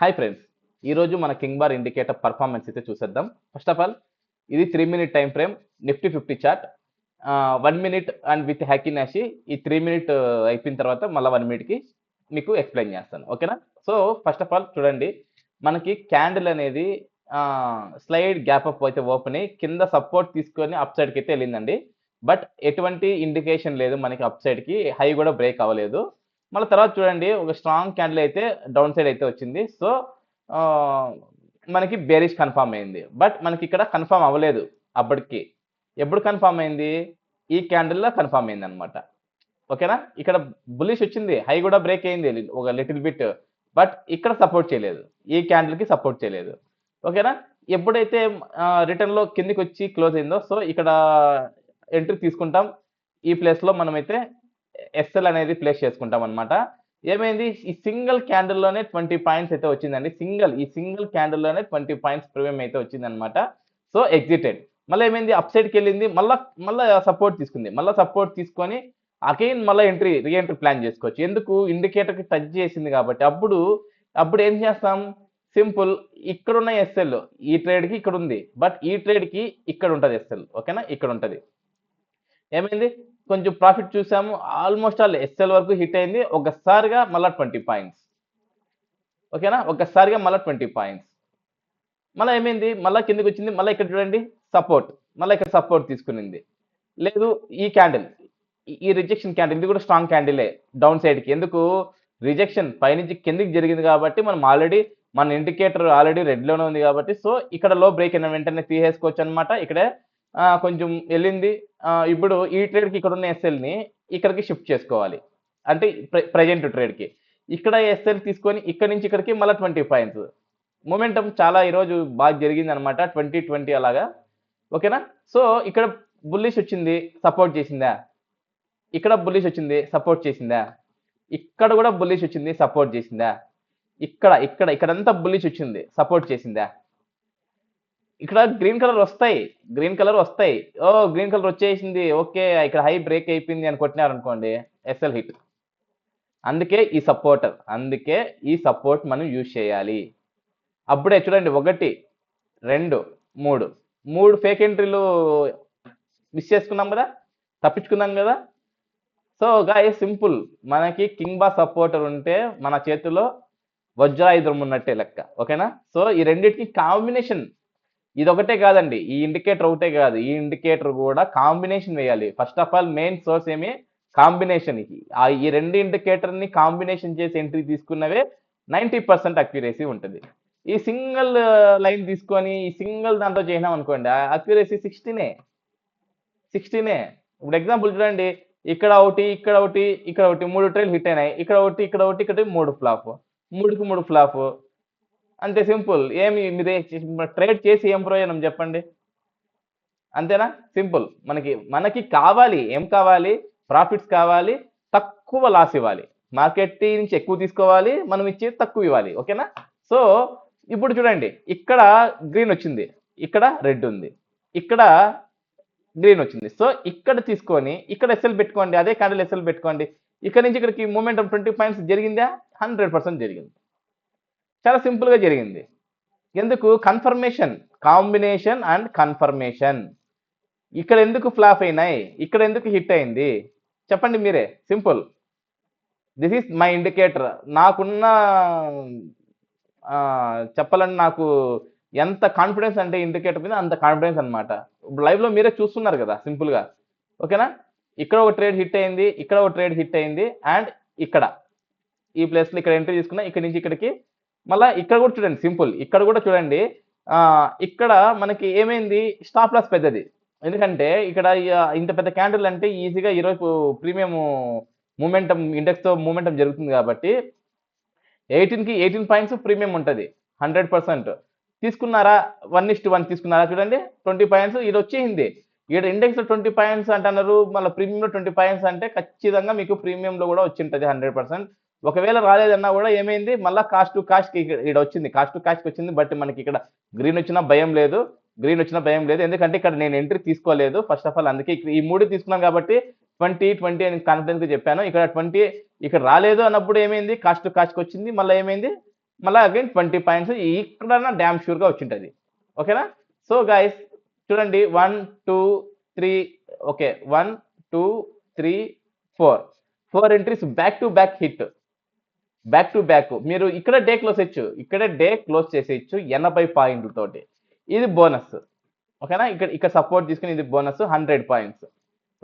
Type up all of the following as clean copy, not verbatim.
Hi friends, ఈరోజు మన king bar indicator performance అయితే చూసేద్దాం. ఫస్ట్ ఆఫ్ ఆల్ ఇది 3 minute time frame nifty 50 chart. 1 minute and with heikin ashi ఈ 3 minute అయిపోయిన తర్వాత మళ్ళీ 1 మినిట్కి మీకు ఎక్స్ప్లెయిన్ చేస్తాను, ఓకేనా? సో ఫస్ట్ ఆఫ్ ఆల్ చూడండి, మనకి క్యాండిల్ అనేది స్లైడ్ గ్యాప్ అప్ అయితే ఓపెన్ అయ్యి కింద సపోర్ట్ తీసుకొని అప్ సైడ్కి అయితే వెళ్ళిందండి. బట్ ఎటువంటి ఇండికేషన్ లేదు మనకి అప్ సైడ్కి, హై కూడా బ్రేక్ అవ్వలేదు. మళ్ళీ తర్వాత చూడండి, ఒక స్ట్రాంగ్ క్యాండిల్ అయితే డౌన్ సైడ్ అయితే వచ్చింది. సో మనకి బేరిష్ కన్ఫర్మ్ అయింది. బట్ మనకి ఇక్కడ కన్ఫర్మ్ అవ్వలేదు అప్పటికి. ఎప్పుడు కన్ఫర్మ్ అయింది? ఈ క్యాండిల్లో కన్ఫర్మ్ అయింది అనమాట, ఓకేనా? ఇక్కడ బుల్లిష్ వచ్చింది, హై కూడా బ్రేక్ అయింది ఒక లిటిల్ బిట్. బట్ ఇక్కడ సపోర్ట్ చేయలేదు, ఈ క్యాండిల్కి సపోర్ట్ చేయలేదు, ఓకేనా? ఎప్పుడైతే రిటర్న్లో కిందికి వచ్చి క్లోజ్ అయిందో, సో ఇక్కడ ఎంట్రీ తీసుకుంటాం. ఈ ప్లేస్లో మనమైతే ఎస్ఎల్ అనేది ప్లేస్ చేసుకుంటాం అనమాట. ఏమైంది? ఈ సింగిల్ క్యాండిల్లోనే 20 పాయింట్స్ అయితే వచ్చిందండి. ఈ సింగిల్ క్యాండిల్లోనే 20 పాయింట్స్ ప్రీమియం అయితే వచ్చిందనమాట. So exited. మళ్ళీ ఏమైంది? అప్ సైడ్కి వెళ్ళింది, మళ్ళీ సపోర్ట్ తీసుకుంది. మళ్ళీ సపోర్ట్ తీసుకొని అగైన్ మళ్ళీ రీఎంట్రీ ప్లాన్ చేసుకోవచ్చు. ఎందుకు? ఇండికేటర్కి టచ్ చేసింది కాబట్టి. అప్పుడు ఏం చేస్తాం? సింపుల్, ఇక్కడున్న ఎస్ఎల్ ఈ ట్రేడ్కి ఇక్కడ ఉంది, బట్ ఈ ట్రేడ్కి ఇక్కడ ఉంటుంది ఎస్ఎల్, ఓకేనా? ఇక్కడ ఉంటుంది. ఏమైంది? కొంచెం ప్రాఫిట్ చూసాము, ఆల్మోస్ట్ ఆల్ ఎస్ఎల్ వరకు హిట్ అయింది. ఒకసారిగా మళ్ళీ 20 పాయింట్స్, ఓకేనా? ఒకసారిగా మళ్ళీ 20 పాయింట్స్. మళ్ళీ ఏమైంది? మళ్ళీ కిందకి వచ్చింది. మళ్ళీ ఇక్కడ చూడండి సపోర్ట్, మళ్ళీ ఇక్కడ సపోర్ట్ తీసుకునింది. లేదు, ఈ క్యాండిల్, ఈ రిజెక్షన్ క్యాండిల్, ఇది కూడా స్ట్రాంగ్ క్యాండిలే డౌన్ సైడ్కి. ఎందుకు? రిజెక్షన్ పైనుంచి కిందికి జరిగింది కాబట్టి మన ఇండికేటర్ ఆల్రెడీ రెడ్లోనే ఉంది కాబట్టి, సో ఇక్కడ లో బ్రేక్ అయిన వెంటనే తీసేసుకోవచ్చు అనమాట. ఇక్కడే కొంచెం వెళ్ళింది. ఇప్పుడు ఈ ట్రేడ్కి ఇక్కడ ఉన్న ఎస్ఎల్ని ఇక్కడికి షిఫ్ట్ చేసుకోవాలి, అంటే ప్రజెంట్ ట్రేడ్కి. ఇక్కడ ఎస్ఎల్ తీసుకొని ఇక్కడ నుంచి ఇక్కడికి మళ్ళీ 20 పాయింట్స్. మొమెంటం చాలా ఈరోజు బాగా జరిగింది అనమాట, 20 అలాగా, ఓకేనా? సో ఇక్కడ బుల్లిష్ వచ్చింది, సపోర్ట్ చేసిందా? ఇక్కడ బుల్లిష్ వచ్చింది, సపోర్ట్ చేసిందా? ఇక్కడ కూడా బుల్లిష్ వచ్చింది, సపోర్ట్ చేసిందా? ఇక్కడంతా బుల్లిష్ వచ్చింది, సపోర్ట్ చేసిందా? ఇక్కడ గ్రీన్ కలర్ వస్తాయి. గ్రీన్ కలర్ వచ్చేసింది, ఓకే, ఇక్కడ హై బ్రేక్ అయిపోయింది అని కొట్టినారు అనుకోండి, ఎస్ఎల్ హిట్. అందుకే ఈ సపోర్ట్ మనం యూజ్ చేయాలి. అప్పుడే చూడండి, 1 2 3 ఫేక్ ఎంట్రీలు మిస్ చేసుకున్నాం కదా, తప్పించుకున్నాం కదా. సో గాయ్స్, సింపుల్, మనకి కింగ్ బార్ సపోర్టర్ ఉంటే మన చేతిలో వజ్రాయుధం ఉన్నట్టే లెక్క, ఓకేనా? సో ఈ రెండింటికి కాంబినేషన్, ఇది ఒకటే కాదండి, ఈ ఇండికేటర్ ఒకటే కాదు, ఈ ఇండికేటర్ కూడా కాంబినేషన్ వేయాలి. First of all main source ఏమి? కాంబినేషన్. ఈ రెండు ఇండికేటర్ని కాంబినేషన్ చేసి ఎంట్రీ తీసుకున్నవే 90% అక్యురసీ ఉంటుంది. ఈ సింగిల్ లైన్ తీసుకొని ఈ సింగిల్ దాంట్లో చేసినాం అనుకోండి, అక్యురసీ 16. ఇప్పుడు ఎగ్జాంపుల్ చూడండి, ఇక్కడ ఒకటి 3 ట్రైల్ హిట్ అయినాయి, ఇక్కడ ఒకటి 3 ఫ్లాప్, 3కి 3 ఫ్లాప్. అంతే, సింపుల్. ఏమి మీరు ట్రేడ్ చేసి ఏం ప్రయోజనం చెప్పండి? అంతేనా? సింపుల్. మనకి కావాలి, ఏం కావాలి? ప్రాఫిట్స్ కావాలి, తక్కువ లాస్ ఇవ్వాలి. మార్కెట్ నుంచి ఎక్కువ తీసుకోవాలి, మనం ఇచ్చేది తక్కువ ఇవ్వాలి, ఓకేనా? సో ఇప్పుడు చూడండి, ఇక్కడ గ్రీన్ వచ్చింది, ఇక్కడ రెడ్ ఉంది, ఇక్కడ గ్రీన్ వచ్చింది. సో ఇక్కడ తీసుకొని ఇక్కడ ఎస్ఎల్ పెట్టుకోండి, అదే క్యాండిల్ ఎస్ఎల్ పెట్టుకోండి. ఇక్కడ నుంచి ఇక్కడికి మూమెంటం 20 పాయింట్స్ జరిగిందా? 100% జరిగింది. చాలా సింపుల్గా జరిగింది. ఎందుకు? Confirmation, combination and confirmation. ఇక్కడ ఎందుకు ఫ్లాప్ అయినాయి, ఇక్కడ ఎందుకు హిట్ అయింది చెప్పండి మీరే. Simple. This is my indicator. నాకున్న చెప్పాలంటే నాకు ఎంత కాన్ఫిడెన్స్ అంటే ఇండికేటర్ మీద అంత కాన్ఫిడెన్స్ అనమాట. ఇప్పుడు లైవ్లో మీరే చూస్తున్నారు కదా, సింపుల్గా, ఓకేనా? ఇక్కడ ఒక ట్రేడ్ హిట్ అయింది, ఇక్కడ ఒక ట్రేడ్ హిట్ అయింది, అండ్ ఇక్కడ ఈ ప్లేస్లో ఇక్కడ ఎంట్రీ తీసుకున్నా, ఇక్కడ నుంచి ఇక్కడికి. మళ్ళీ ఇక్కడ కూడా చూడండి, సింపుల్, ఇక్కడ కూడా చూడండి. ఇక్కడ మనకి ఏమైంది? స్టాప్ లాస్ పెద్దది. ఎందుకంటే ఇక్కడ ఇంత పెద్ద క్యాండిల్ అంటే ఈజీగా ఈరోజు ప్రీమియం మూమెంటం ఇండెక్స్తో మూమెంటం జరుగుతుంది కాబట్టి 18కి 18 పాయింట్స్ ప్రీమియం ఉంటుంది 100%. తీసుకున్నారా? 1:1 తీసుకున్నారా? చూడండి, 20 పాయింట్స్ ఇది వచ్చేసింది. ఇక్కడ ఇండెక్స్లో 20 పాయింట్స్ అంటున్నారు, మళ్ళీ ప్రీమియంలో 20 పాయింట్స్ అంటే ఖచ్చితంగా మీకు ప్రీమియంలో కూడా వచ్చి ఉంటుంది 100%. ఒకవేళ రాలేదన్నా కూడా ఏమైంది? మళ్ళీ కాస్ట్ టు కాస్ట్కి ఇక్కడ వచ్చింది, వచ్చింది. బట్ మనకి ఇక్కడ గ్రీన్ వచ్చినా భయం లేదు, ఎందుకంటే ఇక్కడ నేను ఎంట్రీ తీసుకోలేదు ఫస్ట్ ఆఫ్ ఆల్. అందుకే ఈ 3 తీసుకున్నాం కాబట్టి 20 అని కాన్ఫిడెన్స్ చెప్పాను. ఇక్కడ 20 ఇక్కడ రాలేదు అన్నప్పుడు ఏమైంది, కాస్ట్ టు కాస్ట్కి వచ్చింది. మళ్ళీ ఏమైంది, మళ్ళీ అగైన్ 20 పాయింట్స్ ఇక్కడ డ్యామ్ షూర్గా వచ్చింటది. ఓకేనా? సో గైస్ చూడండి, 1 2 3 okay, 1 2 3 4 entries back to back hit, back to back. మీరు ఇక్కడ డే క్లోజ్ చేయొచ్చు, ఇక్కడే డే క్లోజ్ చేసేయచ్చు 80 పాయింట్లతోటి. ఇది బోనస్. ఓకేనా? ఇక్కడ ఇక్కడ సపోర్ట్ తీసుకుని ఇది బోనస్ 100 పాయింట్స్.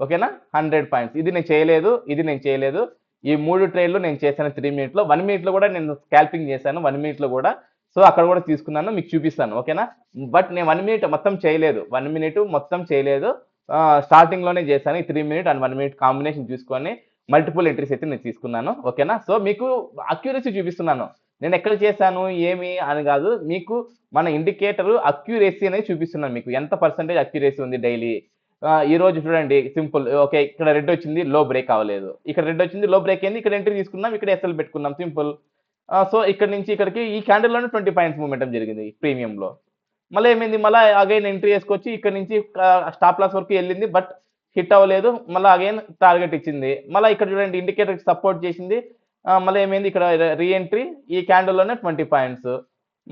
ఓకేనా? 100 పాయింట్స్. ఇది నేను చేయలేదు. ఈ 3 ట్రేడ్లు నేను చేశాను 3 మినిట్లో. 1 మినిట్లో కూడా నేను స్కాల్పింగ్ చేశాను 1 మినిట్లో కూడా. సో అక్కడ కూడా తీసుకున్నాను, మీకు చూపిస్తాను. ఓకేనా? బట్ నేను 1 మినిట్ మొత్తం చేయలేదు, 1 మినిట్ మొత్తం చేయలేదు. స్టార్టింగ్లోనే చేశాను. ఈ 3 మినిట్ అండ్ 1 మినిట్ కాంబినేషన్ చూసుకొని మల్టిపుల్ ఎంట్రీస్ అయితే నేను తీసుకున్నాను. ఓకేనా? సో మీకు అక్యూరసీ చూపిస్తున్నాను. నేను ఎక్కడ చేశాను ఏమి అని కాదు, మీకు మన ఇండికేటర్ అక్యూరేసీ అనేది చూపిస్తున్నాను. మీకు ఎంత పర్సెంటేజ్ అక్యూరేసీ ఉంది డైలీ. ఈ రోజు చూడండి, సింపుల్. ఓకే, ఇక్కడ రెడ్ వచ్చింది, లో బ్రేక్ అవ్వలేదు. ఇక్కడ రెడ్ వచ్చింది, లో బ్రేక్ అయింది, ఇక్కడ ఎంట్రీ తీసుకున్నాం, ఇక్కడ ఎస్ఎల్ పెట్టుకున్నాం, సింపుల్. సో ఇక్కడ నుంచి ఇక్కడికి ఈ క్యాండిల్లోనే 20 పాయింట్స్ మూమెంటం జరిగింది ప్రీమియంలో. మళ్ళీ ఏమైంది, మళ్ళీ అగైన్ ఎంట్రీ వేసుకొచ్చి ఇక్కడ నుంచి స్టాప్ లాస్ వరకు వెళ్ళింది, బట్ హిట్ అవ్వలేదు. మళ్ళీ అగైన్ టార్గెట్ ఇచ్చింది. మళ్ళీ ఇక్కడ చూడండి, ఇండికేటర్ సపోర్ట్ చేసింది. మళ్ళీ ఏమైంది, ఇక్కడ రీఎంట్రీ ఈ క్యాండిల్లోనే 20 పాయింట్స్.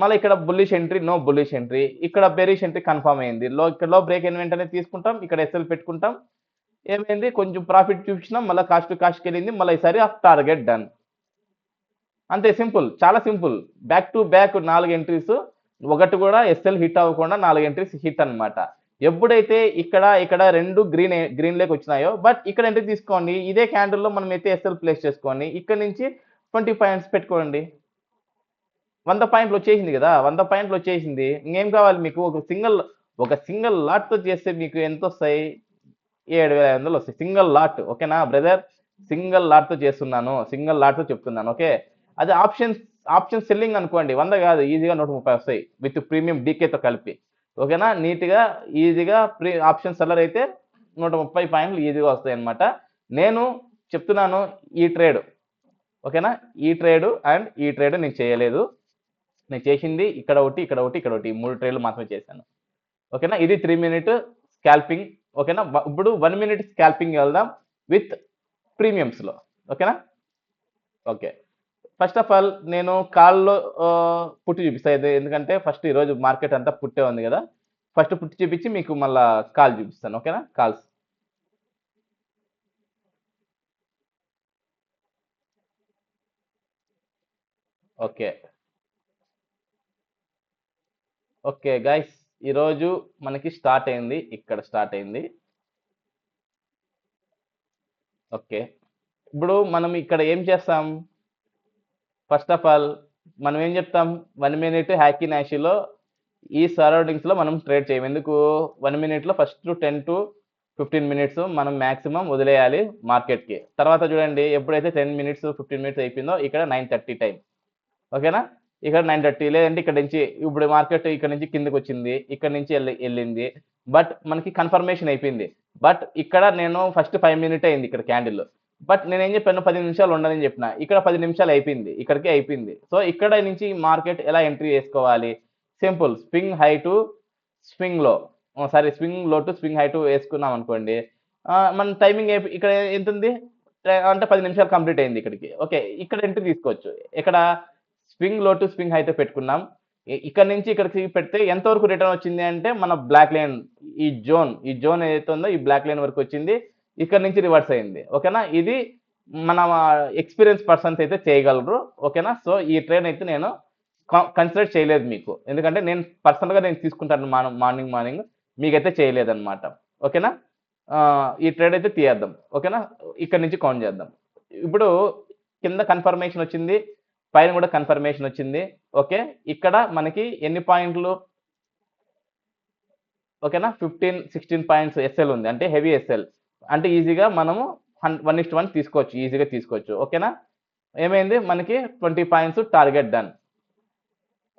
మళ్ళీ ఇక్కడ bullish entry, no bullish entry. ఇక్కడ బెరిష్ ఎంట్రీ కన్ఫర్మ్ అయింది. ఇక్కడ లో బ్రేక్ అయిన వెంటనే తీసుకుంటాం, ఇక్కడ ఎస్ఎల్ పెట్టుకుంటాం. ఏమైంది, కొంచెం ప్రాఫిట్ చూపించినాం, మళ్ళీ కాస్ట్ టు కాస్ట్కి వెళ్ళింది. మళ్ళీ ఈసారి టార్గెట్ డన్. అంతే, సింపుల్, చాలా simple. Back to back 4 entries, ఒకటి కూడా ఎస్ఎల్ హిట్ అవ్వకుండా 4 ఎంట్రీస్ హిట్ అనమాట. ఎప్పుడైతే ఇక్కడ 2 గ్రీన్ లేక్ వచ్చినాయో, బట్ ఇక్కడ ఎంట్రీ తీసుకోండి. ఇదే క్యాండిల్లో మనం అయితే ఎస్ఎల్ ప్లేస్ చేసుకోండి. ఇక్కడ నుంచి 20 పాయింట్స్ పెట్టుకోండి. 100 పాయింట్లు వచ్చేసింది కదా, 100 పాయింట్లు వచ్చేసింది. ఇంకేం కావాలి మీకు? ఒక సింగిల్ లాట్తో చేస్తే మీకు ఎంత వస్తాయి? 7,500 వస్తాయి సింగిల్ లాట్. ఓకేనా బ్రదర్? సింగిల్ లాట్తో చేస్తున్నాను, సింగిల్ లాట్తో చెప్తున్నాను. ఓకే, అది ఆప్షన్ సెల్లింగ్ అనుకోండి, 100 కాదు, ఈజీగా 130 వస్తాయి విత్ ప్రీమియం డీకేతో కలిపి. ఓకేనా? నీట్గా ఈజీగా ఆప్షన్ సెల్లర్ అయితే 130 పాయింట్లు ఈజీగా వస్తాయి అనమాట. నేను చెప్తున్నాను ఈ ట్రేడ్. ఓకేనా? ఈ ట్రేడ్ అండ్ ఈ ట్రేడ్ నేను చేయలేదు. నేను చేసింది ఇక్కడ ఒకటి, ఇక్కడ ఒకటి, ఇక్కడ ఒకటి, 3 ట్రేడ్లు మాత్రమే చేశాను. ఓకేనా? ఇది 3 మినిట్ స్కాల్పింగ్. ఓకేనా? ఇప్పుడు 1 మినిట్ స్కాల్పింగ్ వెళ్దాం విత్ ప్రీమియమ్స్లో. ఓకేనా? ఓకే, ఫస్ట్ ఆఫ్ ఆల్ నేను కాల్లో పుట్టి చూపిస్తాను. ఎందుకంటే ఫస్ట్ ఈరోజు మార్కెట్ అంతా పుట్టే ఉంది కదా, ఫస్ట్ పుట్టి చూపించి మీకు మళ్ళీ కాల్ చూపిస్తాను. ఓకేనా? కాల్స్. ఓకే ఓకే గైస్, ఈరోజు మనకి స్టార్ట్ అయింది, ఇక్కడ స్టార్ట్ అయింది. ఓకే, ఇప్పుడు మనం ఇక్కడ ఏం చేస్తాం? ఫస్ట్ ఆఫ్ ఆల్ మనం ఏం చెప్తాం, 1 మినిట్ హ్యాకీ నాషీలో ఈ సరౌండింగ్స్లో మనం ట్రేడ్ చేయం. ఎందుకు? 1 మినిట్లో ఫస్ట్ 10 to 15 మినిట్స్ మనం మ్యాక్సిమం వదిలేయాలి మార్కెట్కి. తర్వాత చూడండి, ఎప్పుడైతే 10 మినిట్స్ 15 మినిట్స్ అయిపోయిందో ఇక్కడ 9:30 టైం. ఓకేనా? ఇక్కడ 9:30, లేదంటే ఇక్కడ నుంచి ఇప్పుడు మార్కెట్ ఇక్కడ నుంచి కిందకి వచ్చింది, ఇక్కడ నుంచి వెళ్ళింది, బట్ మనకి కన్ఫర్మేషన్ అయిపోయింది. బట్ ఇక్కడ నేను ఫస్ట్ 5 మినిట్ అయింది ఇక్కడ క్యాండిల్, బట్ నేను ఏం చెప్పాను, 10 నిమిషాలు ఉండాలని చెప్పిన. ఇక్కడ 10 నిమిషాలు అయిపోయింది, ఇక్కడికి అయిపోయింది. సో ఇక్కడ నుంచి మార్కెట్ ఎలా ఎంట్రీ చేసుకోవాలి? Simple, swing high to swing లో, స్వింగ్ లో టు స్వింగ్ హై టు వేసుకున్నాం అనుకోండి. మన టైమింగ్ ఇక్కడ ఎంత ఉంది అంటే 10 నిమిషాలు కంప్లీట్ అయింది ఇక్కడికి. ఓకే, ఇక్కడ ఎంట్రీ తీసుకోవచ్చు. ఇక్కడ స్వింగ్ లో టు స్వింగ్ హైతో పెట్టుకున్నాం. ఇక్కడ నుంచి ఇక్కడికి పెడితే ఎంతవరకు రిటర్న్ వచ్చింది అంటే, మన బ్లాక్ లైన్ ఈ జోన్ ఏదైతే ఉందో ఈ బ్లాక్ లైన్ వరకు వచ్చింది, ఇక్కడ నుంచి రివర్స్ అయింది. ఓకేనా? ఇది మన ఎక్స్పీరియన్స్ పర్సన్స్ అయితే చేయగలరు. ఓకేనా? సో ఈ ట్రేడ్ అయితే నేను కన్సిడర్ చేయలేదు మీకు, ఎందుకంటే నేను పర్సనల్గా నేను తీసుకుంటాను మార్నింగ్, మీకైతే చేయలేదు అనమాట. ఓకేనా? ఈ ట్రేడ్ అయితే తీయేద్దాం. ఓకేనా? ఇక్కడ నుంచి కౌంట్ చేద్దాం. ఇప్పుడు కింద కన్ఫర్మేషన్ వచ్చింది, పైన కూడా కన్ఫర్మేషన్ వచ్చింది. ఓకే, ఇక్కడ మనకి ఎన్ని పాయింట్లు? ఓకేనా? 15-16 పాయింట్స్ ఎస్ఎల్ ఉంది, అంటే హెవీ ఎస్ఎల్, అంటే ఈజీగా మనము 1:1 తీసుకోవచ్చు, ఈజీగా తీసుకోవచ్చు. ఓకేనా? ఏమైంది, మనకి 20 పాయింట్స్ టార్గెట్ డన్.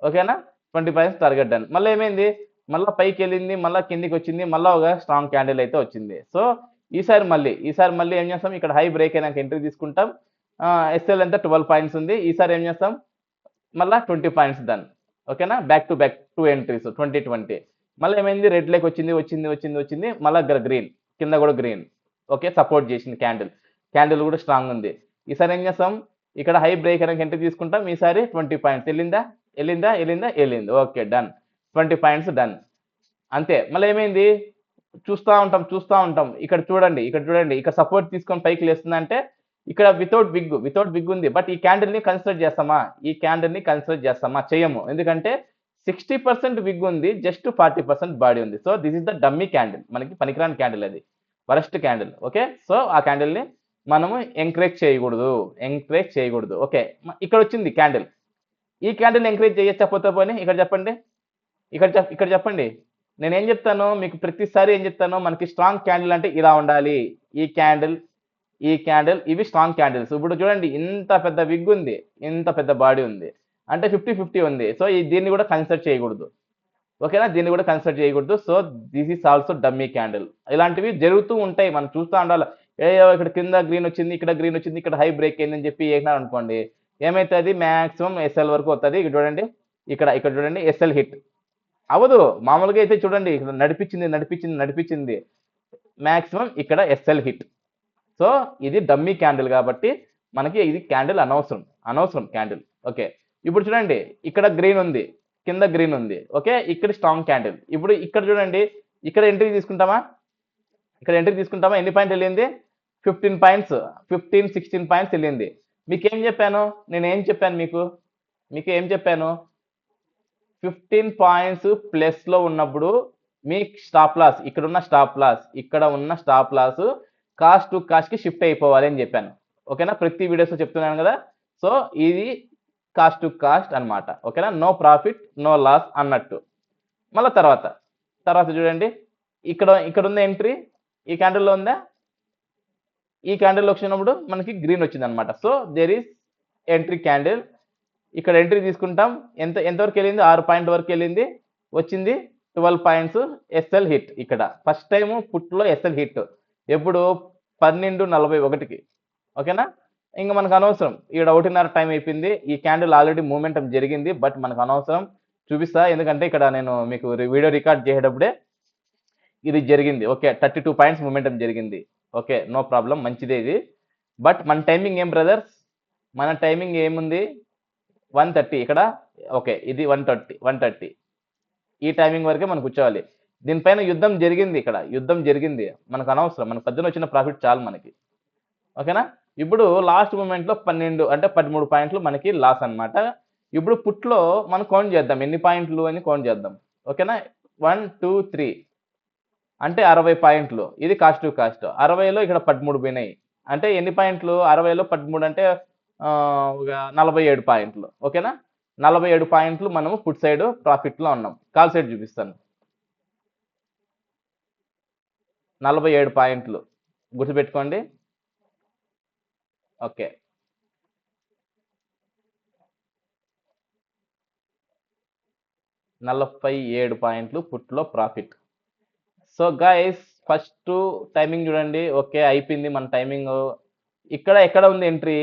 ఓకేనా? 20 పాయింట్స్ టార్గెట్ డన్. మళ్ళీ ఏమైంది, మళ్ళీ పైకి వెళ్ళింది, మళ్ళీ కిందికి వచ్చింది, మళ్ళీ ఒక స్ట్రాంగ్ క్యాండిల్ అయితే వచ్చింది. సో ఈసారి మళ్ళీ ఏం చేస్తాం, ఇక్కడ హై బ్రేక్ అయినాక ఎంట్రీ తీసుకుంటాం. ఎస్ఎల్ ఎంత 12 పాయింట్స్ ఉంది. ఈసారి ఏం చేస్తాం, మళ్ళీ 20 పాయింట్స్ డన్. ఓకేనా? Back to back 2 entries 20-20. మళ్ళీ ఏమైంది, రెడ్ లైక్ వచ్చింది, మళ్ళీ గ్రీన్, కింద కూడా గ్రీన్. ఓకే, సపోర్ట్ చేసింది క్యాండిల్ కూడా స్ట్రాంగ్ ఉంది. ఈసారి ఏం చేస్తాం, ఇక్కడ హై బ్రేక్ అనేది ఎంట్రీ తీసుకుంటాం. ఈసారి 20 పాయింట్స్ వెళ్ళింది. Okay, done. 20 points done. అంతే. మళ్ళీ ఏమైంది, చూస్తా ఉంటాం. ఇక్కడ చూడండి ఇక్కడ సపోర్ట్ తీసుకొని పైకి లేస్తుందంటే ఇక్కడ వితౌట్ బిగ్ ఉంది. బట్ ఈ క్యాండిల్ ని కన్సిడర్ చేస్తామా? చేయము. ఎందుకంటే 60% విగ్ ఉంది, జస్ట్ 40% బాడీ ఉంది. So this is the dummy candle, మనకి పనికిరాని క్యాండిల్, అది వరస్ట్ క్యాండిల్. ఓకే, సో ఆ క్యాండిల్ ని మనము ఎంకరేజ్ చేయకూడదు. ఓకే, ఇక్కడ వచ్చింది క్యాండిల్. ఈ క్యాండిల్ ఎంకరేజ్ చేయొచ్చా పోతే పోనీ? ఇక్కడ చెప్పండి. నేనేం చెప్తాను మీకు, ప్రతిసారి ఏం చెప్తాను, మనకి స్ట్రాంగ్ క్యాండిల్ అంటే ఇలా ఉండాలి. ఈ క్యాండిల్ ఇవి స్ట్రాంగ్ క్యాండిల్స్. ఇప్పుడు చూడండి, ఇంత పెద్ద విగ్ ఉంది, ఇంత పెద్ద బాడీ ఉంది, అంటే 50-50 ఉంది. సో దీన్ని కూడా కన్సిడర్ చేయకూడదు. ఓకేనా, దీన్ని కూడా కన్సిడర్ చేయకూడదు. So this is also dummy candle. ఇలాంటివి జరుగుతూ ఉంటాయి, మనం చూస్తూ ఉండాలి. ఇక్కడ కింద గ్రీన్ వచ్చింది, ఇక్కడ హై బ్రేక్ అయిందని చెప్పి వేసినారు అనుకోండి, ఏమైతుంది, మాక్సిమం ఎస్ఎల్ వరకు వస్తుంది. ఇక్కడ చూడండి ఎస్ఎల్ హిట్ అవ్వదు. మామూలుగా అయితే చూడండి, ఇక్కడ నడిపించింది మాక్సిమం ఇక్కడ ఎస్ఎల్ హిట్. సో ఇది డమ్మీ క్యాండిల్ కాబట్టి మనకి ఇది క్యాండిల్ అనవసరం క్యాండిల్. ఓకే, ఇప్పుడు చూడండి, ఇక్కడ గ్రీన్ ఉంది, కింద గ్రీన్ ఉంది. ఓకే, ఇక్కడ స్ట్రాంగ్ క్యాండిల్. ఇప్పుడు ఇక్కడ చూడండి, ఇక్కడ ఎంట్రీ తీసుకుంటామా? ఎన్ని పాయింట్ వెళ్ళింది? 15 పాయింట్స్, 16 పాయింట్స్ వెళ్ళింది. మీకేం చెప్పాను, మీకు ఏం చెప్పాను, 15 పాయింట్స్ ప్లస్ లో ఉన్నప్పుడు మీ స్టాప్ లాస్, ఇక్కడ ఉన్న stop loss cost to cost కి షిఫ్ట్ అయిపోవాలి అని చెప్పాను. ఓకేనా, ప్రతి వీడియోస్ చెప్తున్నాను కదా. సో ఇది కాస్ట్ టు కాస్ట్ అన్నమాట. ఓకేనా, నో ప్రాఫిట్ నో లాస్ అన్నట్టు. మళ్ళీ తర్వాత చూడండి, ఇక్కడ ఉన్న ఎంట్రీ ఈ క్యాండిల్లో ఉందా? ఈ క్యాండిల్లో వచ్చినప్పుడు మనకి గ్రీన్ వచ్చింది అనమాట. So there is entry candle. ఇక్కడ ఎంట్రీ తీసుకుంటాం. ఎంతవరకు వెళ్ళింది? 6 పాయింట్ వరకు వెళ్ళింది, వచ్చింది 12 పాయింట్స్ ఎస్ఎల్ హిట్. ఇక్కడ ఫస్ట్ టైం పుట్లో ఎస్ఎల్ హిట్ ఎప్పుడు? 12:41కి. ఓకేనా, ఇంకా మనకు అనవసరం. ఇక్కడ 1:30 టైం అయిపోయింది. ఈ క్యాండిల్ ఆల్రెడీ మూమెంటం జరిగింది, బట్ మనకు అనవసరం. చూపిస్తా, ఎందుకంటే ఇక్కడ నేను మీకు వీడియో రికార్డ్ చేసేటప్పుడే ఇది జరిగింది. ఓకే, 32 పాయింట్స్ మూమెంటం జరిగింది. ఓకే, నో ప్రాబ్లం, మంచిదే ఇది. బట్ మన టైమింగ్ ఏం బ్రదర్స్? మన టైమింగ్ ఏముంది? 1:30 ఇక్కడ. ఓకే, ఇది 1:30. ఈ టైమింగ్ వరకే మనం కూర్చోవాలి. దీనిపైన యుద్ధం జరిగింది, మనకు అనవసరం. మనకు 10 వచ్చిన ప్రాఫిట్ చాలు మనకి. ఓకేనా, ఇప్పుడు లాస్ట్ మూమెంట్ లో 12 అంటే 13 పాయింట్లు మనకి లాస్ అన్నమాట. ఇప్పుడు పుట్లో మనం కౌంట్ చేద్దాం, ఎన్ని పాయింట్లు అని కౌంట్ చేద్దాం. ఓకేనా, 1 2 3 అంటే 60 పాయింట్లు. ఇది కాస్ట్ టు కాస్ట్. 60లో ఇక్కడ 13 పోయినాయి, అంటే ఎన్ని పాయింట్లు? 60లో 13 అంటే 47 పాయింట్లు. ఓకేనా, 47 పాయింట్లు మనము పుట్ సైడ్ ప్రాఫిట్ లో ఉన్నాం. కాల్ సైడ్ చూపిస్తాను. 47 పాయింట్లు గుర్తుపెట్టుకోండి. ఓకే, $47 పాయింట్లు పుట్లో profit. So guys, first timing చూడండి. ఓకే, అయిపోయింది మన టైమింగ్. ఎక్కడ ఉంది ఎంట్రీ?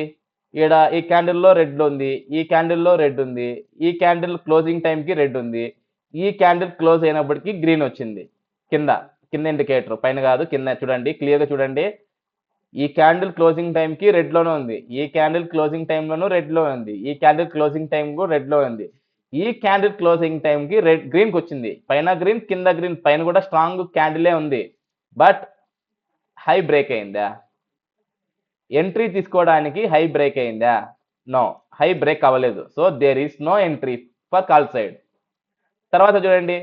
ఇక్కడ ఈ క్యాండిల్లో రెడ్ ఉంది, ఈ క్యాండిల్లో రెడ్ ఉంది, ఈ క్యాండిల్ క్లోజింగ్ టైంకి రెడ్ ఉంది, ఈ క్యాండిల్ క్లోజ్ అయినప్పటికీ గ్రీన్ వచ్చింది. కింద ఇండికేటర్, పైన కాదు, కింద చూడండి, క్లియర్గా చూడండి. ఈ క్యాండిల్ క్లోజింగ్ టైంకి రెడ్ లోనే ఉంది, ఈ క్యాండిల్ క్లోజింగ్ టైంలోనూ రెడ్ లో ఉంది, ఈ క్యాండిల్ క్లోజింగ్ టైం కూడా రెడ్ లో ఉంది, ఈ క్యాండిల్ క్లోజింగ్ టైంకి గ్రీన్కి వచ్చింది. పైన గ్రీన్, కింద గ్రీన్, పైన కూడా స్ట్రాంగ్ క్యాండిలే ఉంది. బట్ హై బ్రేక్ అయిందా? ఎంట్రీ తీసుకోవడానికి హై బ్రేక్ అయిందా? నో, హై బ్రేక్ అవ్వలేదు. So there is no entry for call side. తర్వాత చూడండి,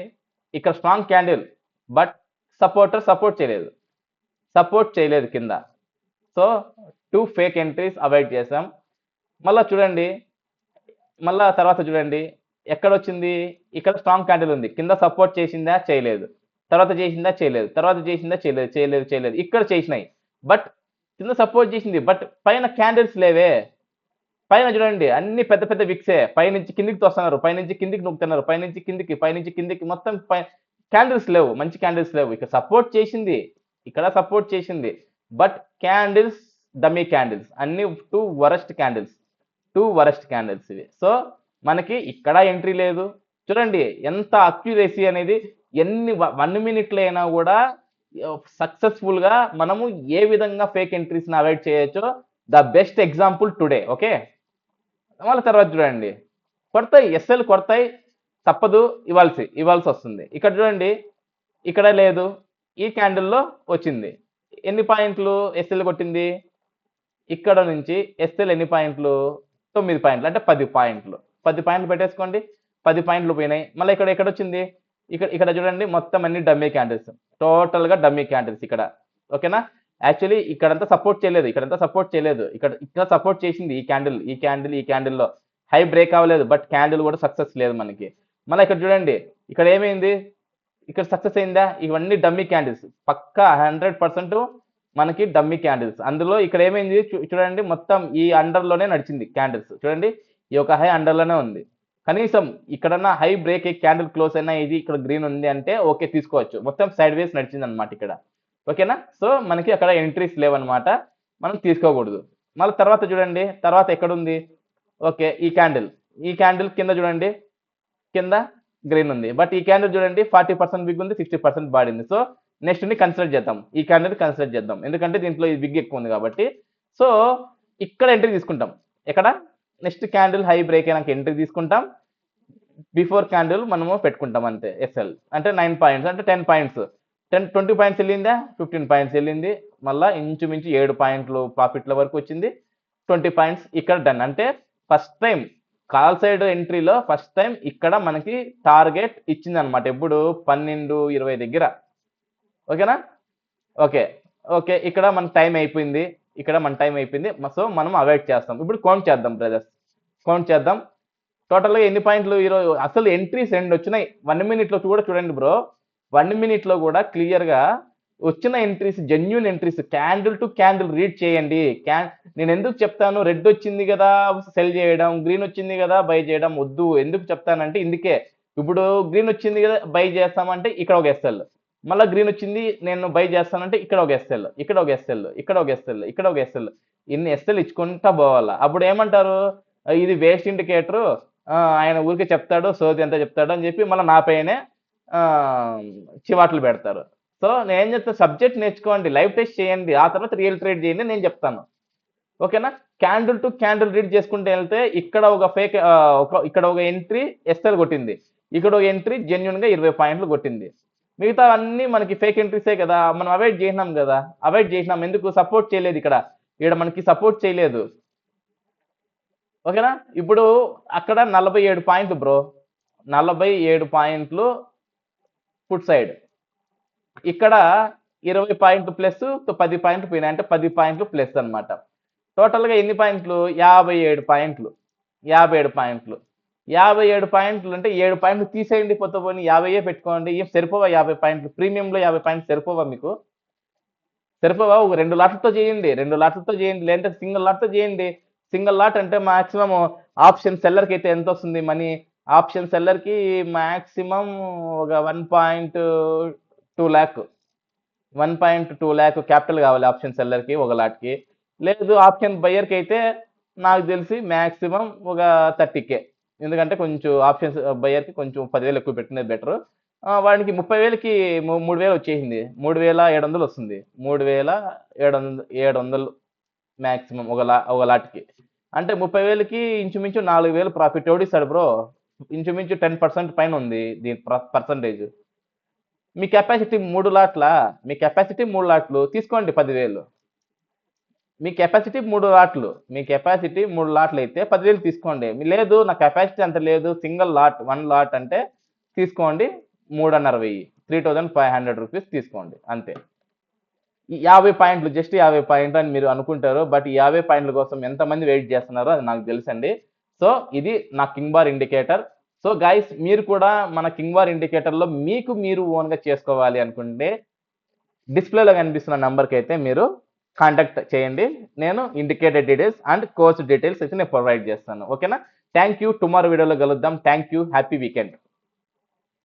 ఇక్కడ స్ట్రాంగ్ క్యాండిల్, బట్ సపోర్ట్ చేయలేదు కింద. సో 2 ఫేక్ ఎంట్రీస్ అవాయిడ్ చేసాం. మళ్ళీ చూడండి, తర్వాత చూడండి, ఎక్కడ వచ్చింది? ఇక్కడ స్ట్రాంగ్ క్యాండిల్ ఉంది, కింద సపోర్ట్ చేసిందా? చేయలేదు. తర్వాత చేసిందా? చేయలేదు. ఇక్కడ చేసినాయి, బట్ కింద సపోర్ట్ చేసింది, బట్ పైన క్యాండిల్స్ లేవే. పైన చూడండి, అన్ని పెద్ద పెద్ద విక్సే. పైనుంచి కిందికి తోస్తున్నారు, పైనుంచి కిందికి నొక్కుతున్నారు, పైనుంచి కిందికి, మొత్తం క్యాండిల్స్ లేవు, మంచి క్యాండిల్స్ లేవు. ఇక్కడ సపోర్ట్ చేసింది, బట్ క్యాండిల్స్ డమ్మీ క్యాండిల్స్, అన్ని 2 వరస్ట్ క్యాండిల్స్ ఇవి. సో మనకి ఇక్కడ ఎంట్రీ లేదు. చూడండి ఎంత అక్యురసీ అనేది, ఎన్ని 1 మినిట్లో అయినా కూడా సక్సెస్ఫుల్ గా మనము ఏ విధంగా ఫేక్ ఎంట్రీస్ ని అవాయిడ్ చేయొచ్చో the best example today. Okay, మళ్ళీ తర్వాత చూడండి, కొడతాయి ఎస్ఎల్ కొడతాయి, తప్పదు, ఇవ్వాల్సి వస్తుంది. ఇక్కడ చూడండి, ఇక్కడ లేదు, ఈ క్యాండిల్లో వచ్చింది. ఎన్ని పాయింట్లు ఎస్ఎల్ కొట్టింది? ఇక్కడ నుంచి ఎస్ఎల్ ఎన్ని పాయింట్లు? 9 పాయింట్లు, అంటే 10 పాయింట్లు. 10 పాయింట్లు పెట్టేసుకోండి, 10 పాయింట్లు పోయినాయి. మళ్ళీ ఇక్కడ ఎక్కడ వచ్చింది? ఇక్కడ చూడండి, మొత్తం అన్ని డమ్మీ క్యాండిల్స్, టోటల్ గా డమ్మీ క్యాండిల్స్ ఇక్కడ. ఓకేనా? యాక్చువల్లీ ఇక్కడంతా సపోర్ట్ చేయలేదు, ఇక్కడ సపోర్ట్ చేసింది ఈ క్యాండిల్లో హై బ్రేక్ అవ్వలేదు, బట్ క్యాండిల్ కూడా సక్సెస్ లేదు మనకి. మళ్ళీ ఇక్కడ చూడండి, ఇక్కడ ఏమైంది? ఇక్కడ సక్సెస్ అయిందా? ఇవన్నీ డమ్మీ క్యాండిల్స్, పక్కా 100% మనకి డమ్మీ క్యాండిల్స్. అందులో ఇక్కడ ఏమైంది చూడండి, మొత్తం ఈ అండర్లోనే నడిచింది క్యాండిల్స్. చూడండి, ఈ యొక్క హై అండర్లోనే ఉంది. కనీసం ఇక్కడన్నా హై బ్రేక్ క్యాండిల్ క్లోజ్ అయినా ఇది ఇక్కడ గ్రీన్ ఉంది అంటే ఓకే, తీసుకోవచ్చు. మొత్తం సైడ్ వేస్ నడిచింది అనమాట ఇక్కడ. ఓకేనా? సో మనకి అక్కడ ఎంట్రీస్ లేవన్నమాట, మనం తీసుకోకూడదు. మళ్ళీ తర్వాత చూడండి, తర్వాత ఎక్కడుంది? ఓకే, ఈ క్యాండిల్ కింద చూడండి, కింద గ్రీన్ ఉంది, బట్ ఈ క్యాండిల్ చూడండి 40% బిగ్ ఉంది, 60% బాడింది. సో నెక్స్ట్ ని కన్సిడర్ చేద్దాం, ఈ క్యాండిల్ కన్సిడర్ చేద్దాం, ఎందుకంటే దీంట్లో ఈ బిగ్ ఎక్కువ ఉంది కాబట్టి. సో ఇక్కడ ఎంట్రీ తీసుకుంటాం. ఎక్కడ? నెక్స్ట్ క్యాండిల్ హై బ్రేక్ అయినాక ఎంట్రీ తీసుకుంటాం, బిఫోర్ క్యాండిల్ మనము పెట్టుకుంటాం అంతే. ఎస్ఎల్ అంటే 9 పాయింట్స్, అంటే 10 పాయింట్స్, 20 పాయింట్స్ వెళ్ళిందా, 15 పాయింట్స్ వెళ్ళింది, మళ్ళీ ఇంచుమించు 7 పాయింట్లు ప్రాఫిట్ల వరకు వచ్చింది, 20 పాయింట్స్ ఇక్కడ డన్. అంటే ఫస్ట్ టైం కాల్ సైడ్ ఎంట్రీలో ఫస్ట్ టైం ఇక్కడ మనకి టార్గెట్ ఇచ్చింది అనమాట. ఎప్పుడు? 12:20 దగ్గర. ఓకేనా? ఓకే, ఇక్కడ మన టైం అయిపోయింది, సో మనం అవాయిడ్ చేస్తాం. ఇప్పుడు కౌంట్ చేద్దాం బ్రదర్స్, టోటల్గా ఎన్ని పాయింట్లు ఈరోజు అసలు ఎంట్రీస్ 2 వచ్చినాయి. 1 మినిట్లో కూడా చూడండి బ్రో, 1 మినిట్లో కూడా క్లియర్గా వచ్చిన entries, genuine entries. Candle to candle read చేయండి. నేను ఎందుకు చెప్తాను, రెడ్ వచ్చింది కదా సెల్ చేయడం, గ్రీన్ వచ్చింది కదా బై చేయడం వద్దు. ఎందుకు చెప్తానంటే ఇందుకే. ఇప్పుడు గ్రీన్ వచ్చింది కదా బై చేస్తామంటే ఇక్కడ ఒక ఎస్ఎల్, మళ్ళీ గ్రీన్ వచ్చింది నేను బై చేస్తానంటే ఇక్కడ ఒక ఎస్ఎల్, ఇక్కడ ఒక ఎస్ఎల్, ఇన్ని ఎస్ఎల్ ఇచ్చుకుంటా పోవాలా. అప్పుడు ఏమంటారు, ఇది వేస్ట్ ఇండికేటర్, ఆయన ఊరికే చెప్తాడు, సోది ఎంత చెప్తాడు అని చెప్పి మళ్ళీ నా పైనే చివాట్లు పెడతారు. సో నేను ఏం చెప్తాను, సబ్జెక్ట్ నేర్చుకోండి, లైవ్ టెస్ట్ చేయండి, ఆ తర్వాత రియల్ ట్రేడ్ చేయండి నేను చెప్తాను. ఓకేనా? క్యాండిల్ టు క్యాండిల్ రీడ్ చేసుకుంటే వెళ్తే ఇక్కడ ఒక ఫేక్, ఇక్కడ ఒక ఎంట్రీ ఎస్ఎల్ కొట్టింది, ఇక్కడ ఒక ఎంట్రీ జెన్యున్ గా 20 పాయింట్లు కొట్టింది. మిగతా అన్ని మనకి ఫేక్ ఎంట్రీసే కదా, మనం అవాయిడ్ చేసినాం. ఎందుకు? సపోర్ట్ చేయలేదు, ఇక్కడ మనకి సపోర్ట్ చేయలేదు. ఓకేనా? ఇప్పుడు అక్కడ 47 పాయింట్లు బ్రో, 47 పాయింట్లు ఫుట్ సైడ్, ఇక్కడ 20 పాయింట్లు ప్లస్ 10 పాయింట్లు పోయినాయి, అంటే 10 పాయింట్లు ప్లస్ అనమాట. టోటల్గా ఎన్ని పాయింట్లు? 57 పాయింట్లు. 57 పాయింట్లు అంటే 7 పాయింట్లు తీసేయండి, పోతే పోనీ 50 పెట్టుకోండి. ఏం సరిపోవా 50 పాయింట్లు? ప్రీమియంలో 50 పాయింట్లు సరిపోవా మీకు? సరిపోవా? ఒక 2 లాట్లతో చేయండి, లేదంటే సింగిల్ లాట్తో చేయండి. సింగిల్ లాట్ అంటే మాక్సిమం ఆప్షన్ సెల్లర్కి అయితే ఎంత వస్తుంది మనీ? ఆప్షన్ సెల్లర్కి మాక్సిమం ఒక 1.2 ల్యాక్, 1.2 ల్యాక్ క్యాపిటల్ కావాలి ఆప్షన్ సెల్లర్కి ఒక లాట్కి. లేదు ఆప్షన్ బయ్యర్కి అయితే నాకు తెలిసి మాక్సిమం ఒక 30K, ఎందుకంటే కొంచెం ఆప్షన్స్ బయ్యర్కి కొంచెం 10,000 ఎక్కువ పెట్టినది బెటర్. వాడికి 30,000కి 3,000 వచ్చేసింది, 3,700 వస్తుంది, 3,700 మాక్సిమం ఒక లాట్కి. అంటే 30,000కి ఇంచుమించు 4,000 ప్రాఫిట్. ఎవడిస్తాడు బ్రో? ఇంచుమించు 10% పైన ఉంది దీని పర్సంటేజ్. మీ కెపాసిటీ 3 లాట్లు తీసుకోండి, 10,000. మీ కెపాసిటీ 3 లాట్లు అయితే 10,000 తీసుకోండి. లేదు నా కెపాసిటీ అంత లేదు, సింగిల్ లాట్ 1 లాట్ అంటే తీసుకోండి 3,60, 3,500 రూపీస్ తీసుకోండి అంతే. ఈ 50 పాయింట్లు, జస్ట్ 50 పాయింట్లు అని మీరు అనుకుంటారు, బట్ ఈ 50 పాయింట్ల కోసం ఎంతమంది వెయిట్ చేస్తున్నారో అది నాకు తెలుసండి. సో ఇది నా king bar indicator. So guys, మీరు కూడా మన కింగ్ బార్ ఇండికేటర్లో మీకు మీరు ఓన్గా చేసుకోవాలి అనుకుంటే డిస్ప్లేలో కనిపిస్తున్న నంబర్కి అయితే మీరు కాంటాక్ట్ చేయండి. నేను indicated details and course details అయితే నేను ప్రొవైడ్ చేస్తాను. ఓకేనా? Thank you. టుమారో వీడియోలో కలుద్దాం. Thank you. Happy weekend.